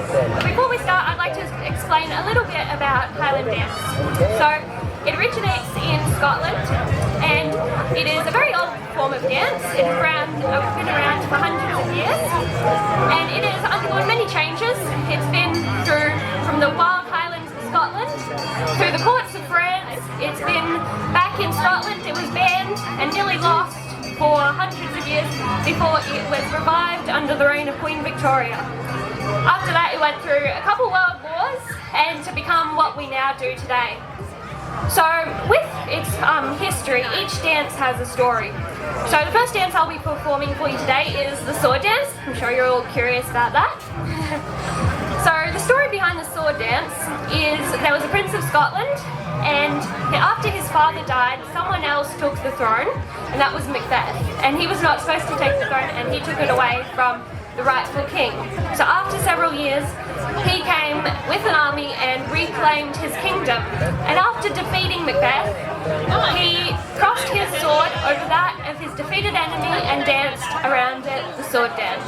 Before we start, I'd like to explain a little bit about Highland dance. So, it originates in Scotland, and it is a very old form of dance. It's been around for hundreds of years, and it has undergone many changes. It's been from the wild Highlands of Scotland, through the courts of France. It's been back in Scotland. It was banned and nearly lost for hundreds of years before it was revived under the reign of Queen Victoria. After that, it went through a couple world wars and to become what we now do today. So with its history, each dance has a story. So the first dance I'll be performing for you today is the sword dance. I'm sure you're all curious about that. So the story behind the sword dance is there was a Prince of Scotland, and after his father died, someone else took the throne, and that was Macbeth. And he was not supposed to take the throne, and he took it away from the rightful king. So after several years, he came with an army and reclaimed his kingdom. And after defeating Macbeth, he crossed his sword over that of his defeated enemy and danced around it, the sword dance.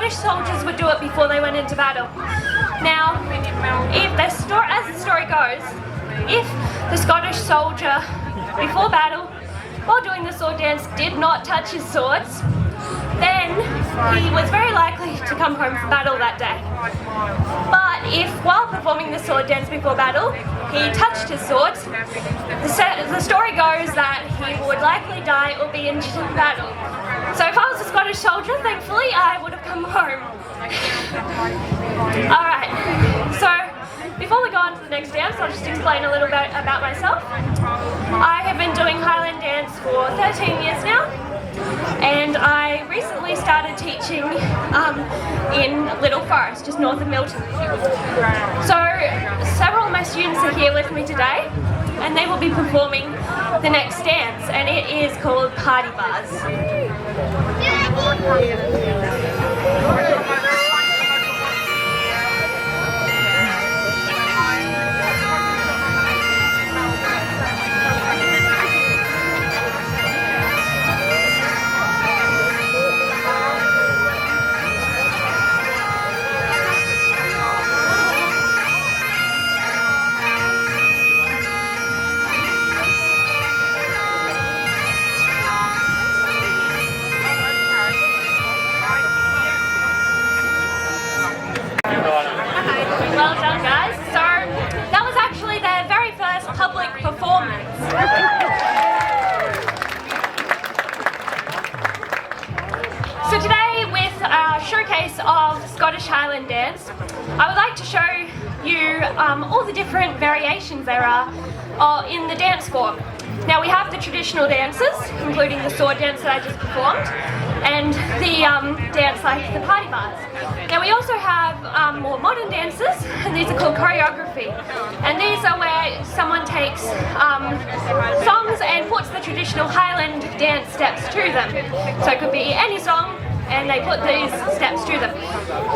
Soldiers would do it before they went into battle. Now, as the story goes, if the Scottish soldier before battle, while doing the sword dance, did not touch his swords, then he was very likely to come home from battle that day. But if while performing the sword dance before battle, he touched his swords, the story goes that he would likely die or be injured in battle. So if I was a Scottish soldier, thankfully I would have come home. Alright, so before we go on to the next dance, I'll just explain a little bit about myself. I have been doing Highland dance for 13 years now, and I recently started teaching in Little Forest, just north of Milton. So several of my students are here with me today, and they will be performing the next dance, and it is called Party Bars. Highland dance, I would like to show you all the different variations there are in the dance form. Now we have the traditional dances, including the sword dance that I just performed, and the dance like the party bars. Now we also have more modern dances, and these are called choreography. And these are where someone takes songs and puts the traditional Highland dance steps to them. So it could be any song, and they put these steps to them.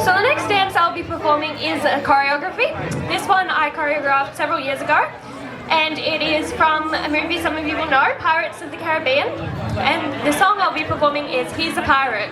So the next dance I'll be performing is a choreography. This one I choreographed several years ago, and it is from a movie some of you will know, Pirates of the Caribbean. And the song I'll be performing is He's a Pirate.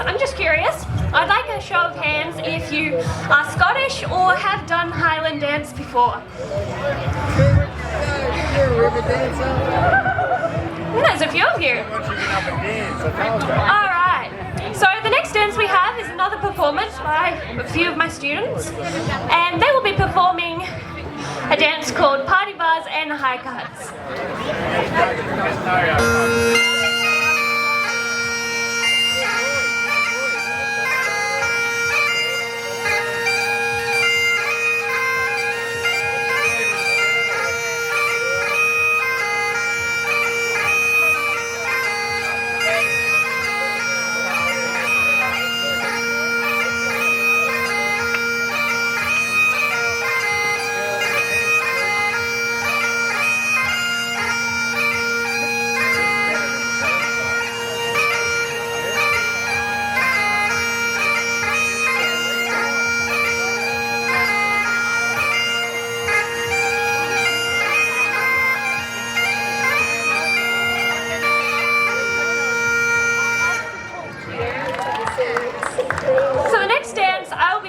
I'm just curious, I'd like a show of hands if you are Scottish or have done Highland dance before. There's a few of you. Alright, so the next dance we have is another performance by a few of my students, and they will be performing a dance called Party Bars and High Cuts.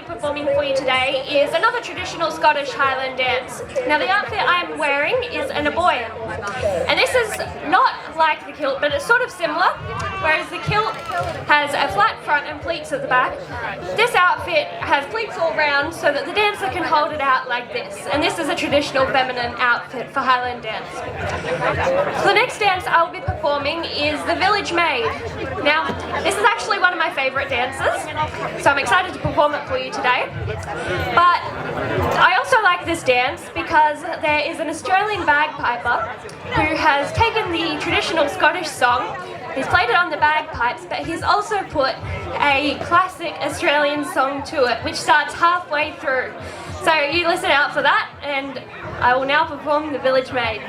Performing for you today is another traditional Scottish Highland dance. Now the outfit I'm wearing is an abaya, and this is not like the kilt, but it's sort of similar. whereas the kilt has a flat front and pleats at the back. This outfit has pleats all round so that the dancer can hold it out like this, and this is a traditional feminine outfit for Highland dance. So the next dance I'll be performing is the Village Maid. Now, this is actually one of my favourite dances, so I'm excited to perform it for you today. But I also like this dance because there is an Australian bagpiper who has taken the traditional Scottish song, he's played it on the bagpipes, but he's also put a classic Australian song to it, which starts halfway through. So you listen out for that, and I will now perform the Village Maid.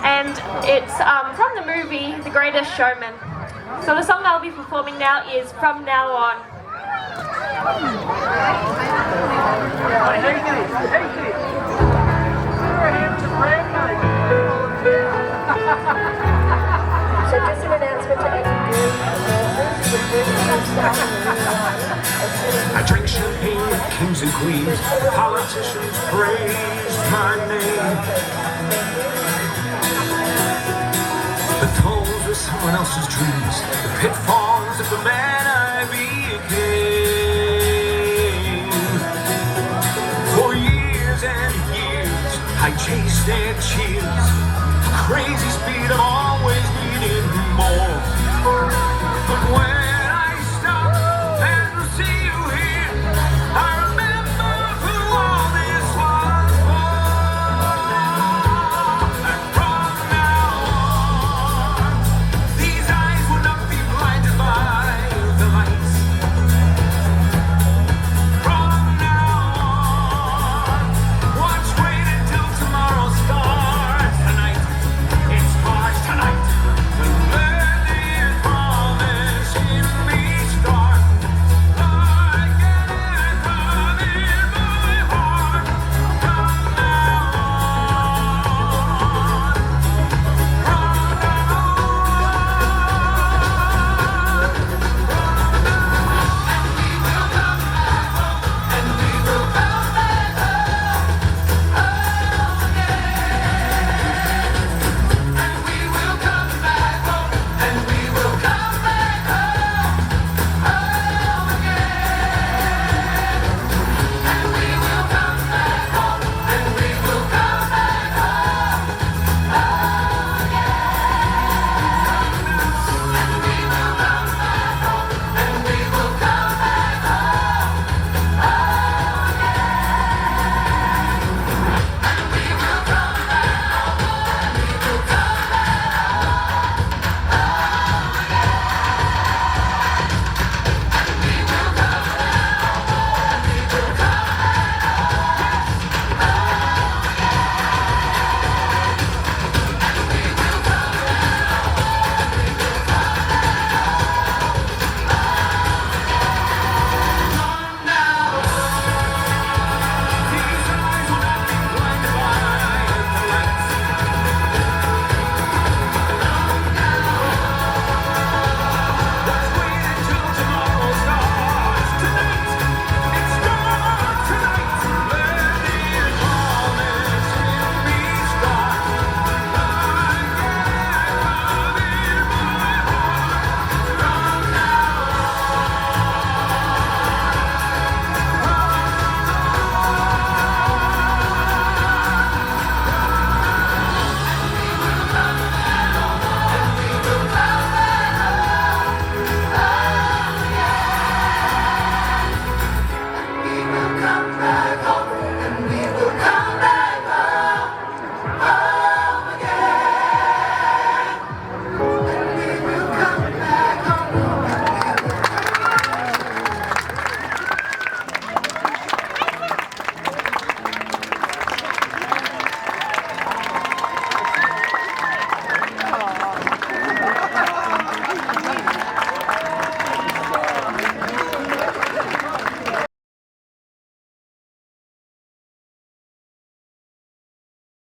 And it's from the movie The Greatest Showman. So the song I'll be performing now is From Now On. So just an announcement to everyone. I drink champagne with kings and queens. Politicians praise my name. The tolls of someone else's dreams, the pitfalls of the man I became. For years and years, I chased their cheers. Crazy speed, I've always needed more. But when